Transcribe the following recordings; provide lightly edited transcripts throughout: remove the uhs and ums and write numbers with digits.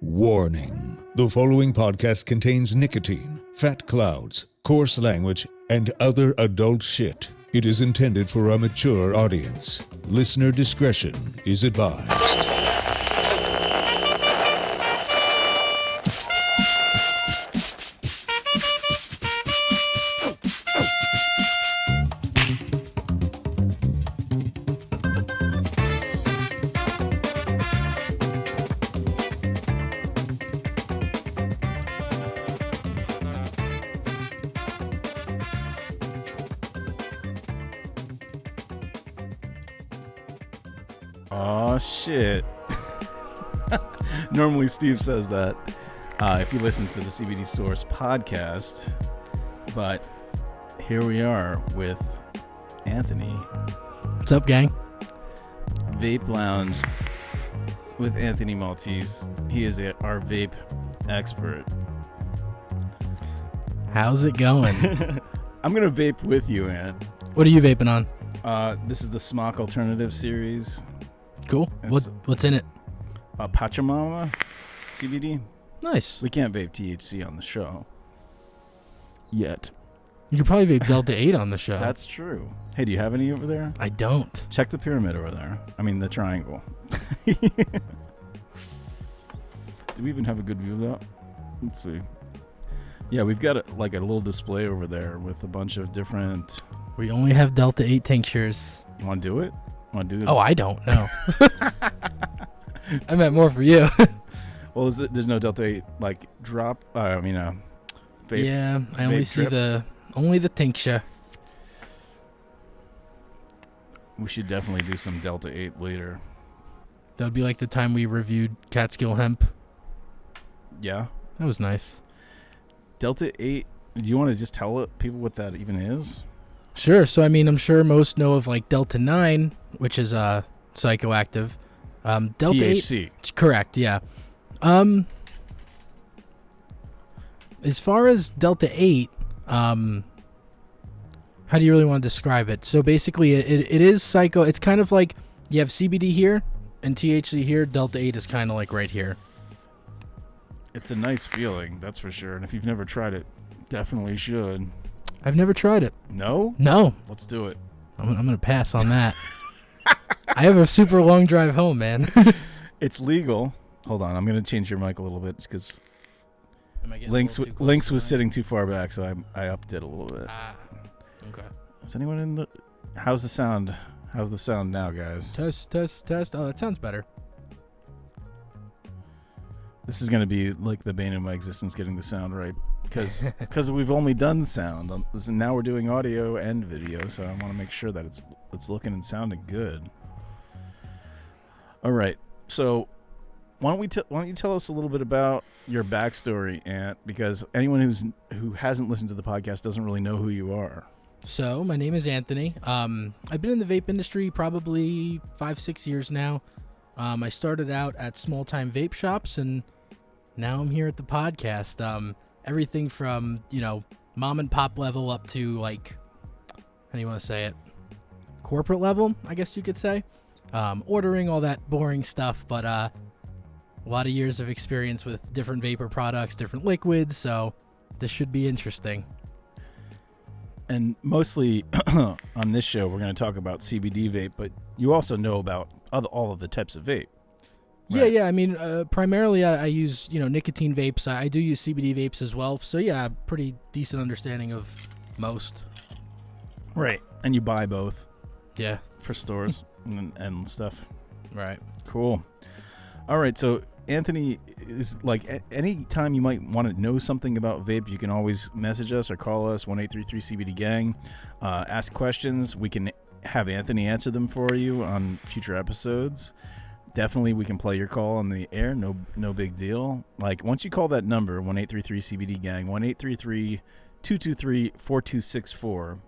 Warning. The following podcast contains nicotine, fat clouds, coarse language, and other adult shit. It is intended for a mature audience. Listener discretion is advised. Oh shit. Normally Steve says that if you listen to the CBD Source podcast, but here we are with Anthony. What's up, gang? VAPE Lounge with Anthony Maltese. He is our vape expert. How's it going? I'm going to vape with you, Ant. What are you vaping on? This is the Smock Alternative series. Cool. What's in it? Pachamama CBD. Nice. We can't vape THC on the show yet. You could probably vape Delta 8 on the show. That's true. Hey, do you have any over there? I don't. Check the pyramid over there. I mean, the triangle. Do we even have a good view of that? Let's see. Yeah, we've got a little display over there with a bunch of different... We only have Delta 8 tinctures. You want to do it? Oh, I don't know. I meant more for you. Well, there's no Delta 8 drop. Vape. Yeah, I only see only the tincture. We should definitely do some Delta 8 later. That would be like the time we reviewed Catskill Hemp. Yeah, that was nice. Delta 8. Do you want to just tell people what that even is? Sure. So, I mean, I'm sure most know of Delta 9, which is psychoactive. Delta THC. 8, correct, yeah. As far as Delta 8, how do you really want to describe it? So basically, it is psycho. It's kind of like you have CBD here and THC here. Delta 8 is kind of like right here. It's a nice feeling, that's for sure. And if you've never tried it, definitely should. I've never tried it. No? No. Let's do it. I'm going to pass on that. I have a super long drive home, man. It's legal. Hold on. I'm going to change your mic a little bit because Lynx was sitting too far back, so I upped it a little bit. Okay. Is anyone in the... How's the sound? How's the sound now, guys? Test. Oh, that sounds better. This is going to be like the bane of my existence, getting the sound right. Because we've only done sound. And now we're doing audio and video, so I want to make sure that it's looking and sounding good. All right. So why don't you tell us a little bit about your backstory, Ant? Because anyone who hasn't listened to the podcast doesn't really know who you are. So my name is Anthony. I've been in the vape industry probably 5-6 years now. I started out at small-time vape shops, and now I'm here at the podcast. Everything from, mom and pop level up to how do you want to say it? Corporate level, I guess you could say. Ordering all that boring stuff, but a lot of years of experience with different vapor products, different liquids, so this should be interesting. And mostly on this show, we're going to talk about CBD vape, but you also know about all of the types of vape. Right. Yeah. I mean, primarily I use, nicotine vapes. I do use CBD vapes as well. So, yeah, pretty decent understanding of most. Right. And you buy both. Yeah. For stores and stuff. Right. Cool. All right. So, Anthony, is any time you might want to know something about vape, you can always message us or call us, 1-833-CBD Gang. Ask questions. We can have Anthony answer them for you on future episodes. Definitely, we can play your call on the air. No big deal. Once you call that number, 1-833-CBD Gang, 1-833-223-4264.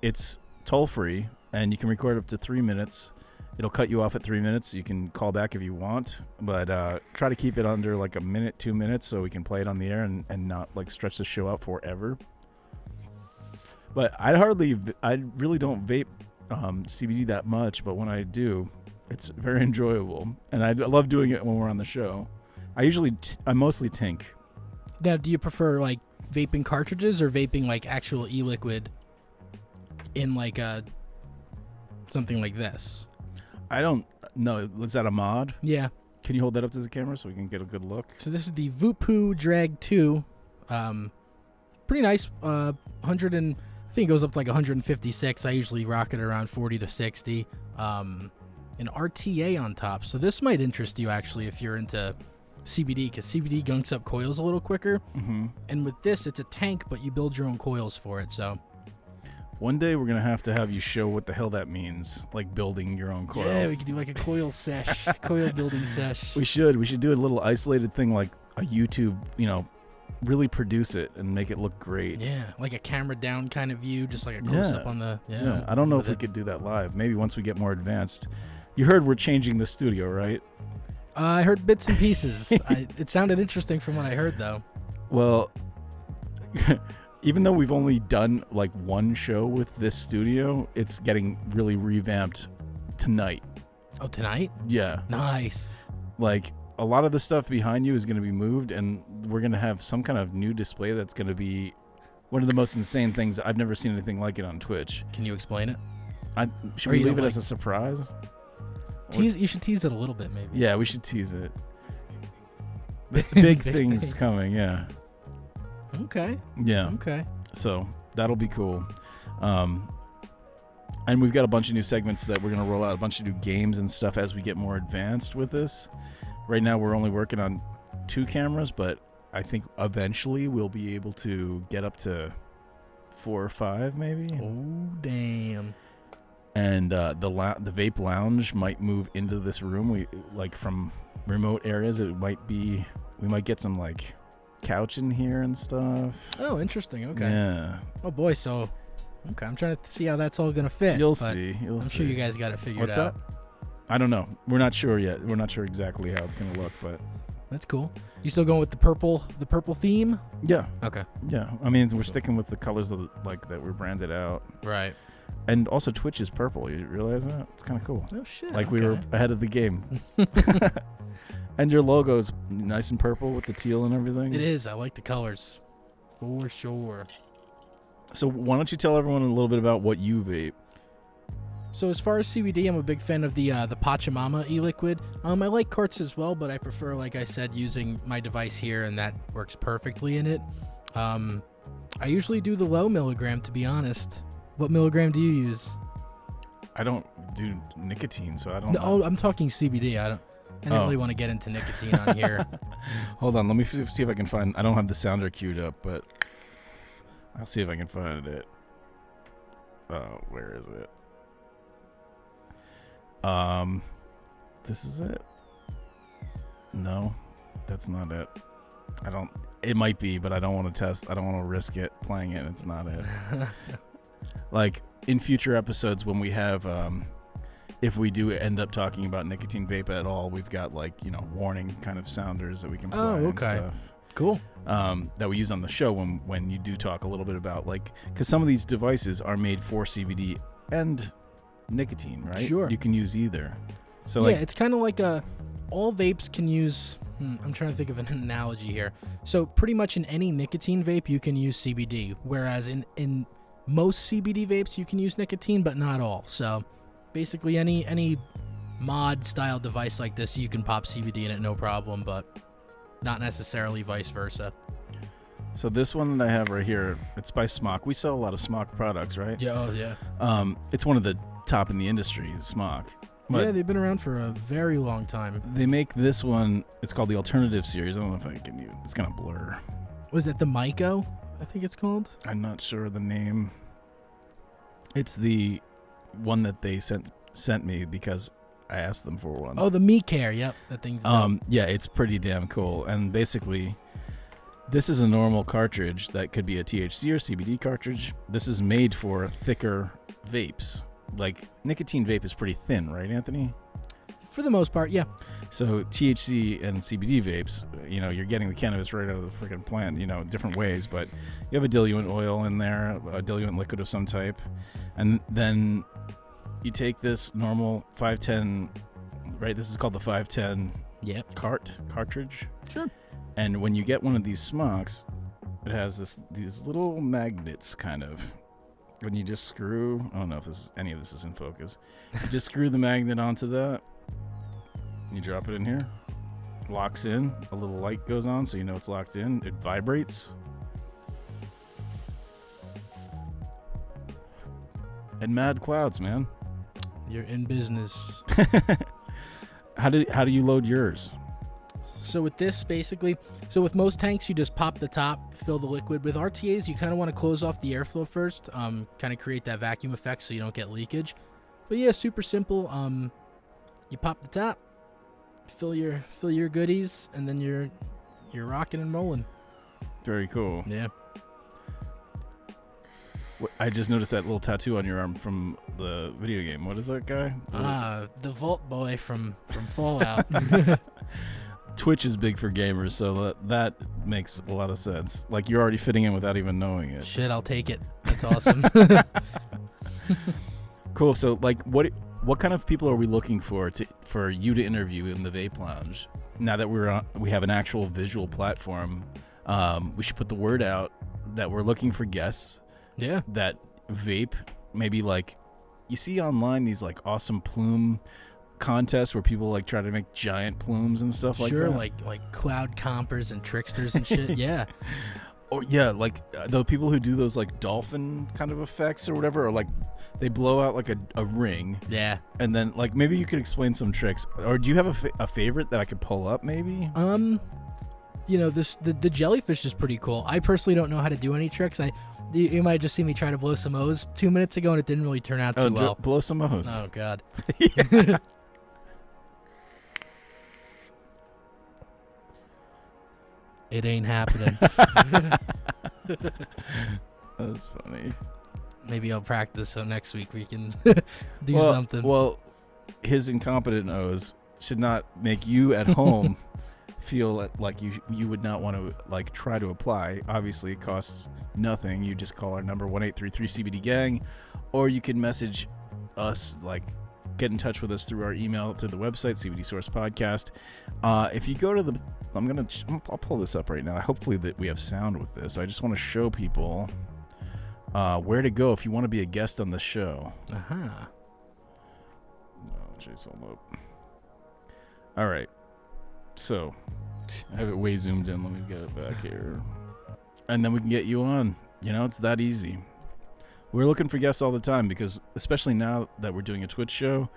It's toll free, and you can record up to 3 minutes. It'll cut you off at 3 minutes. You can call back if you want, but try to keep it under a minute, 2 minutes, so we can play it on the air and not stretch the show out forever. But I really don't vape CBD that much, but when I do, it's very enjoyable, and I love doing it when we're on the show. I mostly tink. Now, do you prefer like vaping cartridges or vaping like actual e-liquid in like something like this? I don't know. Is that a mod? Yeah. Can you hold that up to the camera so we can get a good look? So this is the Voopoo Drag 2. Pretty nice. 100 and I think it goes up to like 156. I usually rock it around 40 to 60. An RTA on top. So this might interest you actually if you're into CBD, because CBD gunks up coils a little quicker. Mm-hmm. And with this, it's a tank, but you build your own coils for it. So one day we're gonna have you show what the hell that means, like building your own coils. yeah, we could do like a coil sesh, coil building sesh. We should do a little isolated thing, like a YouTube, really produce it and make it look great. Yeah, like a camera down kind of view, just like a close up on the. Yeah, I don't know if we could do that live. Maybe once we get more advanced. You heard we're changing the studio, right? I heard bits and pieces. It sounded interesting from what I heard, though. Well, even though we've only done like one show with this studio, it's getting really revamped tonight. Oh, tonight? Yeah. Nice. Like a lot of the stuff behind you is going to be moved, and we're going to have some kind of new display that's going to be one of the most insane things. I've never seen anything like it on Twitch. Can you explain it? Should we leave it as a surprise? You should tease it a little bit, maybe. Yeah, we should tease it. Big things coming, yeah. Okay. Yeah. Okay. So that'll be cool. And we've got a bunch of new segments that we're going to roll out, a bunch of new games and stuff as we get more advanced with this. Right now we're only working on 2 cameras, but I think eventually we'll be able to get up to 4 or 5 maybe. Oh, damn. And the Vape Lounge might move into this room. We like from remote areas. We might get some like couch in here and stuff. Oh, interesting. Okay. Yeah. Oh boy. So, okay. I'm trying to see how that's all gonna fit. You'll see. I'm sure you guys got it figured What's out. that? I don't know. We're not sure yet. We're not sure exactly how it's gonna look, but that's cool. You still going with the purple theme? yeah. Okay. Yeah. I mean, we're sticking with the colors that were branded out. Right. And also Twitch is purple. You realize that? It's kind of cool. Oh shit. Like we were ahead of the game. And your logo's nice and purple with the teal and everything. It is. I like the colors. For sure. So why don't you tell everyone a little bit about what you vape? So as far as CBD, I'm a big fan of the Pachamama e-liquid. I like carts as well, but I prefer, like I said, using my device here, and that works perfectly in it. I usually do the low milligram, to be honest. What milligram do you use? I don't do nicotine, so I don't No, know. oh, I'm talking CBD. I don't really want to get into nicotine on here. Hold on, let me see if I can find. I don't have the sounder queued up, but I'll see if I can find it. Oh, where is it? This is it. No, that's not it. It might be, but I don't want to test. I don't want to risk it playing it. It's not it. Like in future episodes when we have if we do end up talking about nicotine vape at all, we've got like warning kind of sounders that we can play and stuff. Cool. That we use on the show when you do talk a little bit about because some of these devices are made for CBD and nicotine, right? Sure. You can use either. So yeah, it's kind of like all vapes can use. I'm trying to think of an analogy here. So pretty much in any nicotine vape you can use CBD, whereas in most CBD vapes you can use nicotine, but not all. So basically any mod style device like this, you can pop CBD in it no problem, but not necessarily vice versa. So this one that I have right here, it's by Smock. We sell a lot of Smock products, right? Yeah, oh yeah. It's one of the top in the industry, Smock. Yeah, they've been around for a very long time. They make this one, it's called the Alternative Series. I don't know if I can use it's gonna blur. Was it the Myco? I think it's called. I'm not sure the name. It's the one that they sent me because I asked them for one. Oh, the Me Care. Yep, that thing's dope. Yeah, it's pretty damn cool. And basically, this is a normal cartridge that could be a THC or CBD cartridge. This is made for thicker vapes. Like nicotine vape is pretty thin, right, Anthony? For the most part, yeah. So THC and CBD vapes, you're getting the cannabis right out of the freaking plant, different ways, but you have a diluent oil in there, a diluent liquid of some type, and then you take this normal 510, right? This is called the 510 Yep. cartridge. Sure. And when you get one of these smocks, it has these little magnets, kind of. When you just screw, I don't know if any of this is in focus. You just screw the magnet onto that. You drop it in here. Locks in. A little light goes on, so you know it's locked in. It vibrates. And mad clouds, man. You're in business. How do you load yours? So with this, basically, with most tanks, you just pop the top, fill the liquid. With RTAs, you kind of want to close off the airflow first, kind of create that vacuum effect so you don't get leakage. But yeah, super simple. You pop the top, fill your goodies, and then you're rocking and rolling. Very cool. Yeah. I just noticed that little tattoo on your arm from the video game. What is that guy? The Vault Boy from Fallout. Twitch is big for gamers, so that makes a lot of sense. Like, you're already fitting in without even knowing it. Shit, I'll take it. That's awesome. Cool. So, like, what kind of people are we looking for you to interview in the Vape Lounge? Now that we have an actual visual platform, we should put the word out that we're looking for guests. Yeah. That vape, maybe like, you see online these like awesome plume contests where people like try to make giant plumes and stuff like that. Sure, like cloud compers and tricksters and shit. Yeah. Or yeah, like the people who do those like dolphin kind of effects or whatever, or like they blow out like a ring. Yeah. And then like maybe you could explain some tricks. Or do you have a favorite that I could pull up maybe? You know, the jellyfish is pretty cool. I personally don't know how to do any tricks. You might just see me try to blow some O's 2 minutes ago, and it didn't really turn out too well. Blow some O's. Oh, God. It ain't happening. That's funny. Maybe I'll practice so next week we can do something. Well, his incompetent O's should not make you at home feel like you would not want to like try to apply. Obviously, it costs nothing. You just call our number 1-833 CBD Gang, or you can message us, like get in touch with us through our email, through the website CBD Source Podcast. If you go to I'll pull this up right now. Hopefully that we have sound with this. I just want to show people where to go if you want to be a guest on the show. Uh-huh. Oh, jeez, hold up. All right. So, I have it way zoomed in. Let me get it back here. And then we can get you on. You know, it's that easy. We're looking for guests all the time because, especially now that we're doing a Twitch show,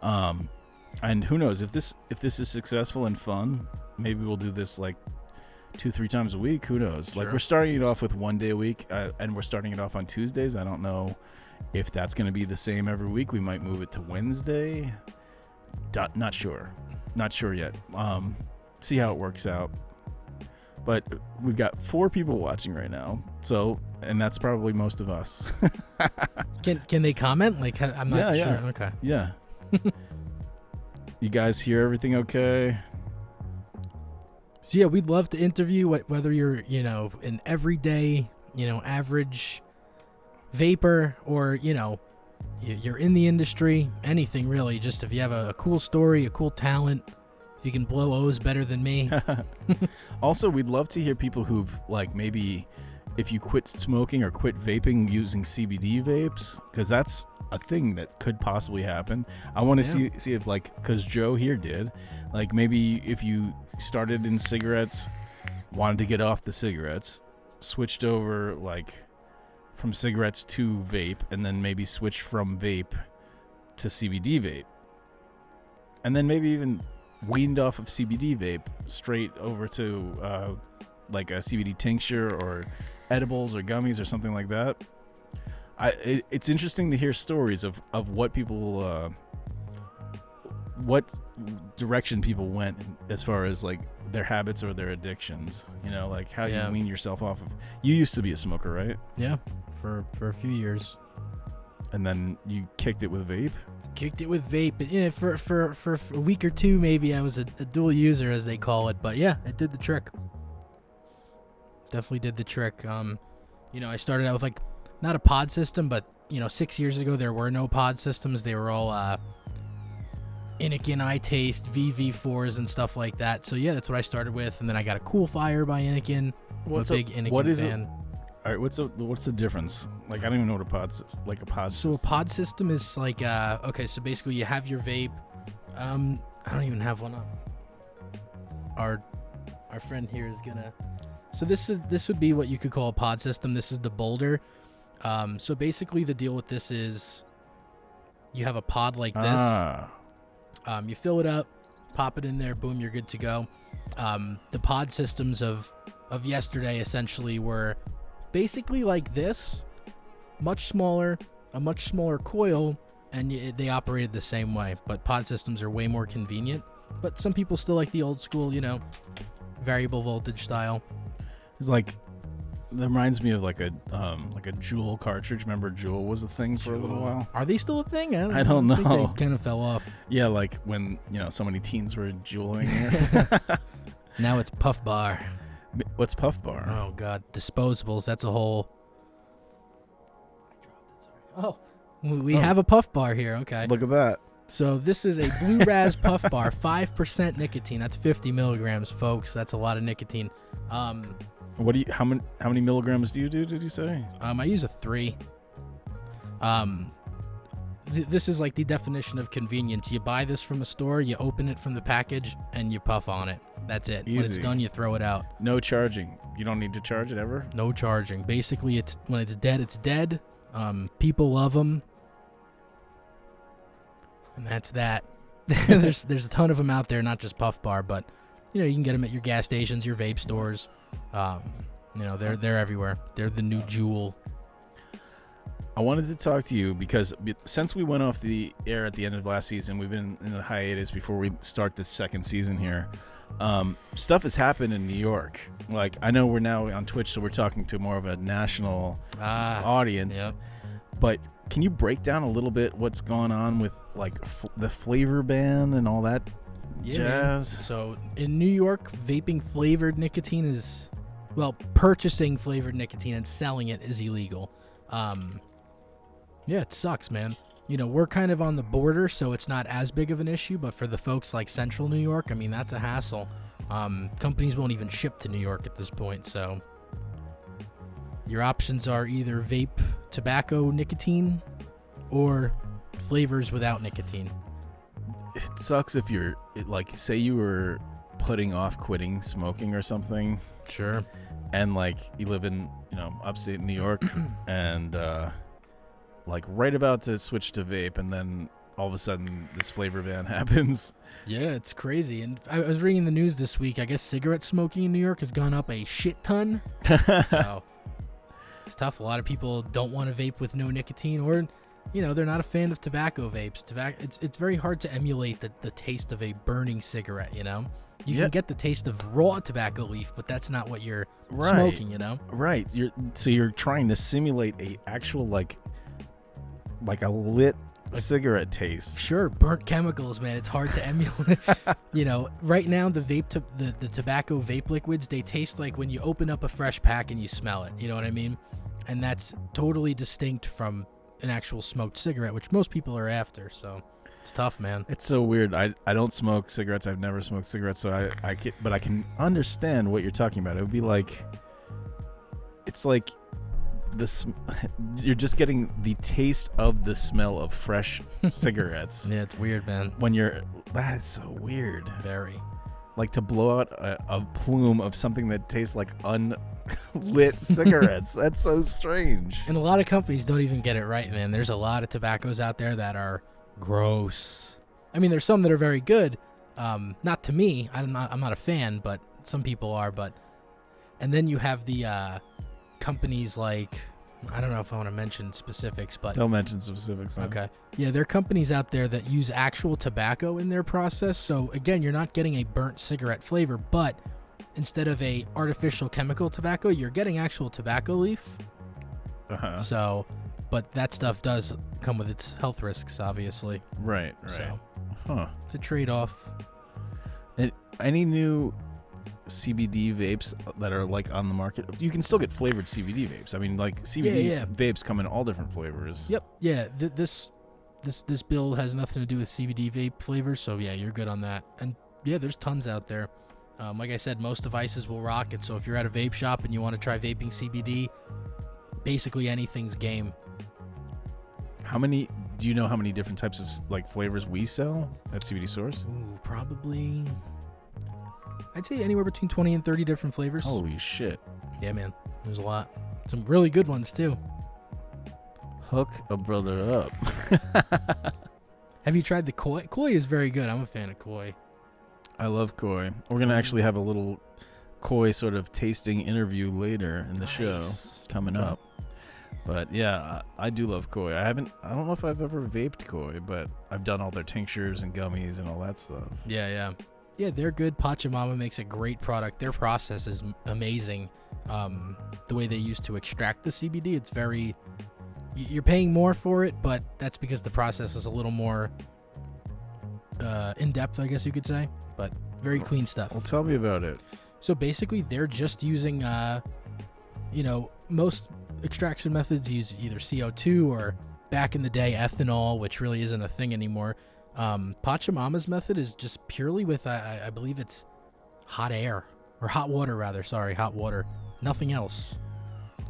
and who knows, if this is successful and fun, maybe we'll do this like 2-3 times a week. Who knows? Sure. Like, we're starting it off with 1 day a week, and we're starting it off on Tuesdays. I don't know if that's going to be the same every week. We might move it to Wednesday. Not sure yet. See how it works out. But we've got 4 people watching right now, and that's probably most of us. Can they comment? Like, I'm not sure. Yeah. Okay. Yeah. You guys hear everything okay? So yeah, we'd love to interview whether you're, an everyday, average vapor, or, you're in the industry, anything really. Just if you have a cool story, a cool talent, if you can blow O's better than me. Also, we'd love to hear people who've, like, maybe if you quit smoking or quit vaping using CBD vapes, because that's a thing that could possibly happen. I want to see if, like, because Joe here did, like, maybe if you started in cigarettes, wanted to get off the cigarettes, switched over, like, from cigarettes to vape, and then maybe switch from vape to CBD vape, and then maybe even weaned off of CBD vape straight over to like a CBD tincture or edibles or gummies or something like that. It's interesting to hear stories of what people what direction people went as far as like their habits or their addictions, like how you wean yourself off of. You used to be a smoker, right? Yeah, for a few years. And then you kicked it with vape? Kicked it with vape. Yeah, for a week or two, maybe I was a dual user, as they call it. But yeah, it did the trick. Definitely did the trick. I started out with like not a pod system, but 6 years ago there were no pod systems. They were all Innikin eye taste, VV4s and stuff like that. So yeah, that's what I started with, and then I got a Cool Fire by Innikin. I'm a big Innikin fan. All right, what's the difference? Like, I don't even know what a pod So a pod system is like okay, so basically you have your vape. I don't even have one up. Our friend here is gonna. So this would be what you could call a pod system. This is the Boulder. So basically the deal with this is you have a pod like this. You fill it up, pop it in there, boom, you're good to go. The pod systems of yesterday essentially were basically like this, much smaller, a much smaller coil, and they operated the same way. But pod systems are way more convenient. But some people still like the old school, variable voltage style. It's like, that reminds me of like a Juul cartridge. Remember Juul was a thing for a little while? Are they still a thing? I don't know. I think they kind of fell off. Yeah, like when, so many teens were Juuling here. Now it's Puff Bar. What's Puff Bar? Oh, God. Disposables. That's a whole... Oh, we have a Puff Bar here. Okay. Look at that. So this is a Blue Razz Puff Bar, 5% nicotine. That's 50 milligrams, folks. That's a lot of nicotine. How many milligrams do you do, did you say? I use a 3. This is like the definition of convenience. You buy this from a store, you open it from the package, and you puff on it. That's it. Easy. When it's done, you throw it out. No charging. You don't need to charge it ever? No charging. Basically, when it's dead, it's dead. People love them. And that's that. There's a ton of them out there, not just Puff Bar, but you can get them at your gas stations, your vape stores. They're everywhere. They're the new Juul. I wanted to talk to you because since we went off the air at the end of last season, we've been in a hiatus before we start the second season here. Stuff has happened in New York. Like, I know we're now on Twitch, so we're talking to more of a national audience. Yep. But can you break down a little bit what's going on with like the flavor ban and all that jazz? Man. So in New York, vaping flavored nicotine is, purchasing flavored nicotine and selling it is illegal. Yeah, it sucks, man. We're kind of on the border, so it's not as big of an issue, but for the folks like Central New York, I mean, that's a hassle. Companies won't even ship to New York at this point, so your options are either vape tobacco nicotine or flavors without nicotine. It sucks if you're, say you were putting off quitting smoking or something. Sure. And, you live in, upstate New York and, right about to switch to vape, and then all of a sudden this flavor ban happens. Yeah, it's crazy. And I was reading the news this week. I guess cigarette smoking in New York has gone up a shit ton. So it's tough. A lot of people don't want to vape with no nicotine, or, they're not a fan of tobacco vapes. It's very hard to emulate the taste of a burning cigarette, You can get the taste of raw tobacco leaf, but that's not what you're smoking, Right. You're trying to simulate a actual, like a lit cigarette taste. Sure, burnt chemicals, man. It's hard to emulate. Right now the tobacco vape liquids, they taste like when you open up a fresh pack and you smell it. You know what I mean? And that's totally distinct from an actual smoked cigarette, which most people are after. So it's tough, man. It's so weird. I don't smoke cigarettes. I've never smoked cigarettes, so but I can understand what you're talking about. It would be like, it's like this. You're just getting the taste of the smell of fresh cigarettes. Yeah, it's weird, man. That's so weird. Very. Like to blow out a plume of something that tastes like unlit cigarettes. That's so strange. And a lot of companies don't even get it right, man. There's a lot of tobaccos out there that are gross. I mean, there's some that are very good. Not to me. I'm not a fan, but some people are. And then you have the companies like, I don't know if I want to mention specifics, but don't mention specifics. Huh? Okay. Yeah, there are companies out there that use actual tobacco in their process. So again, you're not getting a burnt cigarette flavor, but instead of a artificial chemical tobacco, you're getting actual tobacco leaf. So, but that stuff does come with its health risks, obviously. Right. So, Huh. It's a trade-off. And any new CBD vapes that are on the market? You can still get flavored CBD vapes. I mean, CBD vapes come in all different flavors. Yep. Yeah. This this bill has nothing to do with CBD vape flavors, so yeah, you're good on that. And yeah, there's tons out there. Like I said, most devices will rock it. So if you're at a vape shop and you want to try vaping CBD, basically anything's game. Do you know how many different types of like flavors we sell at CBD Source? Ooh, probably, I'd say anywhere between 20 and 30 different flavors. Holy shit. Yeah, man. There's a lot. Some really good ones, too. Hook a brother up. Have you tried the Koi? Koi is very good. I'm a fan of Koi. I love Koi. We're going to actually have a little Koi sort of tasting interview later in the show coming up. But yeah, I do love Koi. I don't know if I've ever vaped Koi, but I've done all their tinctures and gummies and all that stuff. Yeah, they're good. Pachamama makes a great product. Their process is amazing. The way they used to extract the CBD, it's very... You're paying more for it, but that's because the process is a little more in-depth, I guess you could say. But very clean stuff. Well, tell me about it. So basically, they're just using, most extraction methods use either CO2 or back in the day ethanol, which really isn't a thing anymore. Pachamama's method is just purely with, I believe it's hot air or hot water rather. Sorry, hot water. Nothing else.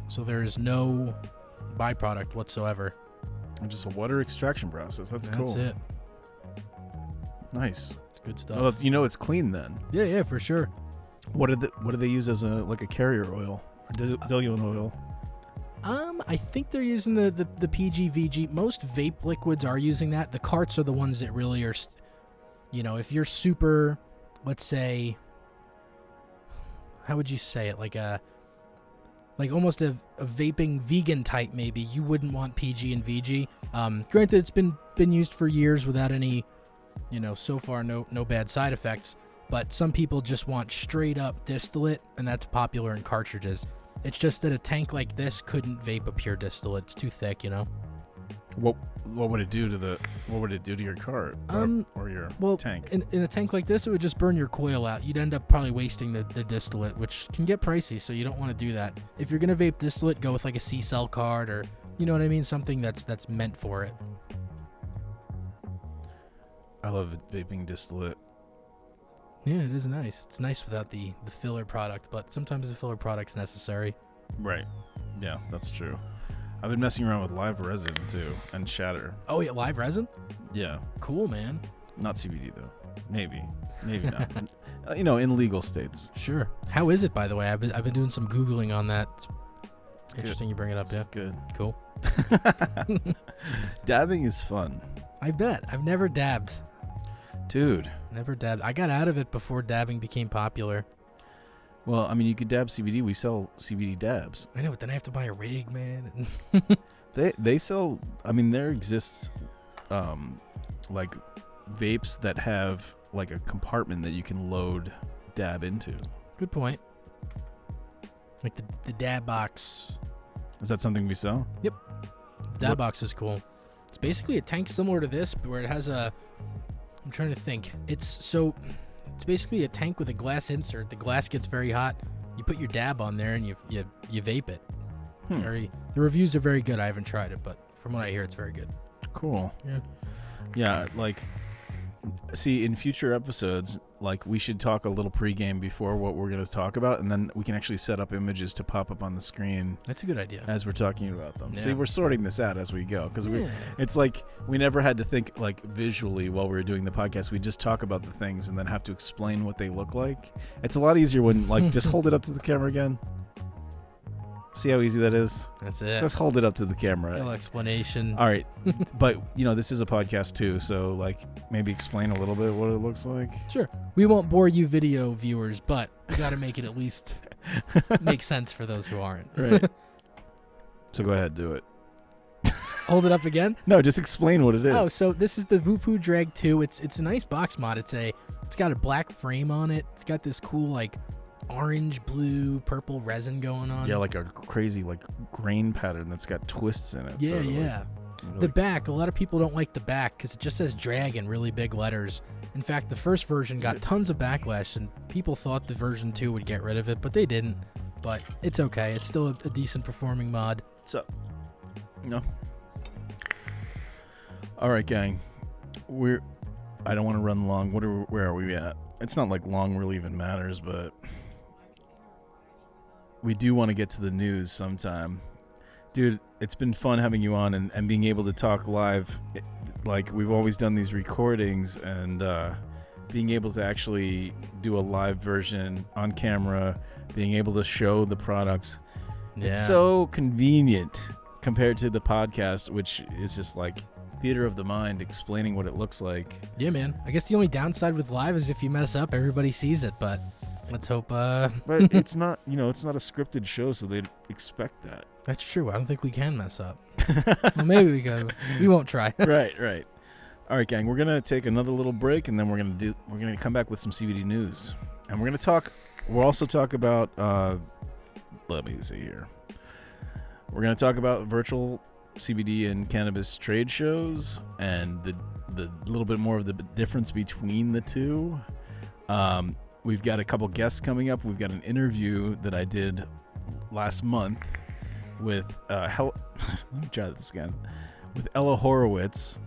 So there is no byproduct whatsoever. Just a water extraction process. That's cool. That's it. Nice. It's good stuff. Well, it's clean then. Yeah, for sure. What do they use as a carrier oil or diluent oil? I think they're using the PG VG. Most vape liquids are using that. The carts are the ones that really are, if you're super, let's say, how would you say it? Like almost a vaping vegan type maybe. You wouldn't want PG and VG. Granted, it's been used for years without any, so far no bad side effects. But some people just want straight up distillate, and that's popular in cartridges. It's just that a tank like this couldn't vape a pure distillate. It's too thick, What would it do to your cart or your tank? In a tank like this, it would just burn your coil out. You'd end up probably wasting the distillate, which can get pricey, so you don't want to do that. If you're gonna vape distillate, go with like a C-cell cart or, you know what I mean, something that's meant for it. I love vaping distillate. Yeah, it is nice. It's nice without the filler product, but sometimes the filler product's necessary. Right. Yeah, that's true. I've been messing around with live resin too and shatter. Oh yeah, live resin? Yeah. Cool, man. Not CBD though. Maybe not. In legal states. Sure. How is it, by the way? I've been doing some Googling on that. It's interesting good. You bring it up. It's yeah. Good. Cool. Dabbing is fun. I bet. I've never dabbed. Dude. Never dabbed. I got out of it before dabbing became popular. Well, I mean, you could dab CBD. We sell CBD dabs. I know, but then I have to buy a rig, man. They sell. I mean, there exists, like vapes that have like a compartment that you can load dab into. Good point. Like the dab box. Is that something we sell? Yep. The dab box is cool. It's basically a tank similar to this, where it has a. I'm trying to think. It's basically a tank with a glass insert. The glass gets very hot. You put your dab on there and you vape it. The reviews are very good. I haven't tried it, but from what I hear, it's very good. Cool. Yeah. Yeah, like, see, in future episodes, like, we should talk a little pregame before what we're going to talk about, and then we can actually set up images to pop up on the screen. That's a good idea. As we're talking about them. Yeah. See, we're sorting this out as we go, because it's like we never had to think, like, visually while we were doing the podcast. We just talk about the things and then have to explain what they look like. It's a lot easier when, like, just hold it up to the camera again. See how easy that is? That's it. Just hold it up to the camera. No explanation. All right. But, this is a podcast too, so, like, maybe explain a little bit what it looks like. Sure. We won't bore you video viewers, but we got to make it at least make sense for those who aren't. Right. So go ahead, do it. Hold it up again? No, just explain what it is. Oh, so this is the Voopoo Drag 2. It's a nice box mod. It's got a black frame on it. It's got this cool, like, orange, blue, purple resin going on. Yeah, like a crazy, like, grain pattern that's got twists in it. Yeah, sort of yeah. Like, the back, a lot of people don't like the back because it just says drag in really big letters. In fact, the first version got tons of backlash, and people thought the version 2 would get rid of it, but they didn't. But it's okay. It's still a decent performing mod. So, no. All right, gang. I don't want to run long. Where are we at? It's not like long really even matters, but we do want to get to the news sometime. Dude, it's been fun having you on and being able to talk live. Like, we've always done these recordings, and being able to actually do a live version on camera, being able to show the products. Yeah. It's so convenient compared to the podcast, which is just like theater of the mind, explaining what it looks like. Yeah, man. I guess the only downside with live is if you mess up, everybody sees it, but let's hope... But it's not, it's not a scripted show, so they'd expect that. That's true. I don't think we can mess up. Well, maybe we could. We won't try. Right. All right, gang. We're gonna take another little break, and then we're gonna come back with some CBD news, and we'll also talk about. Let me see here. We're gonna talk about virtual CBD and cannabis trade shows, and the little bit more of the difference between the two. We've got a couple guests coming up. We've got an interview that I did last month with let me try this again, with Ella Horowitz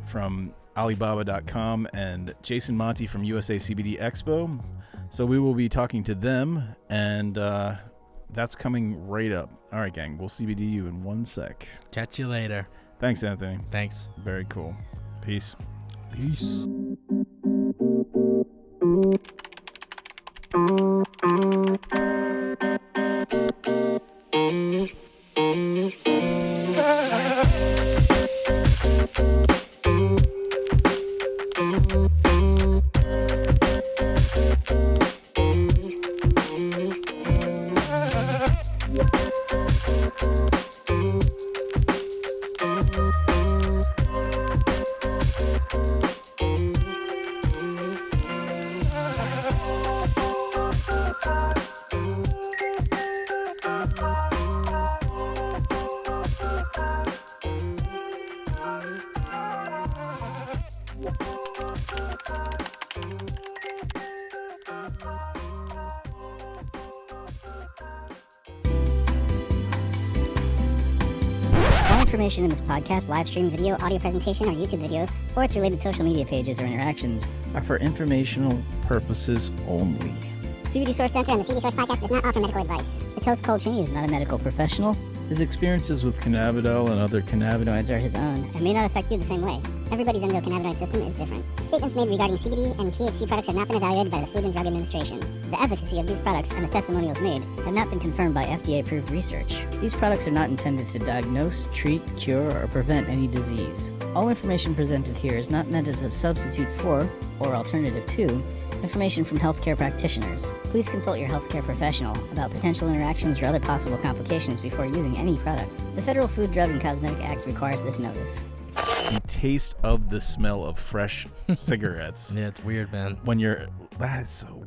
from Alibaba.com and Jason Monty from USA CBD Expo. So we will be talking to them, and that's coming right up. All right, gang. We'll CBD you in 1 sec. Catch you later. Thanks, Anthony. Thanks. Very cool. Peace. Peace. Information in this podcast, live stream, video, audio presentation, or YouTube video, or its related social media pages or interactions Are for informational purposes only. CBD Source Center and the CBD Source podcast does not offer medical advice. Its host, Col Cheney, is not a medical professional. His experiences with cannabidol and other cannabinoids Are his own and may not affect you the same way. Everybody's endocannabinoid system is different. Statements made regarding CBD and THC products have not been evaluated by the Food and Drug Administration. The efficacy of these products and the testimonials made have not been confirmed by FDA-approved research. These products are not intended to diagnose, treat, cure, or prevent any disease. All information presented here is not meant as a substitute for, or alternative to, information from healthcare practitioners. Please consult your healthcare professional about potential interactions or other possible complications before using any product. The Federal Food, Drug, and Cosmetic Act requires this notice. the taste of the smell of fresh cigarettes. Yeah, it's weird, man. That's so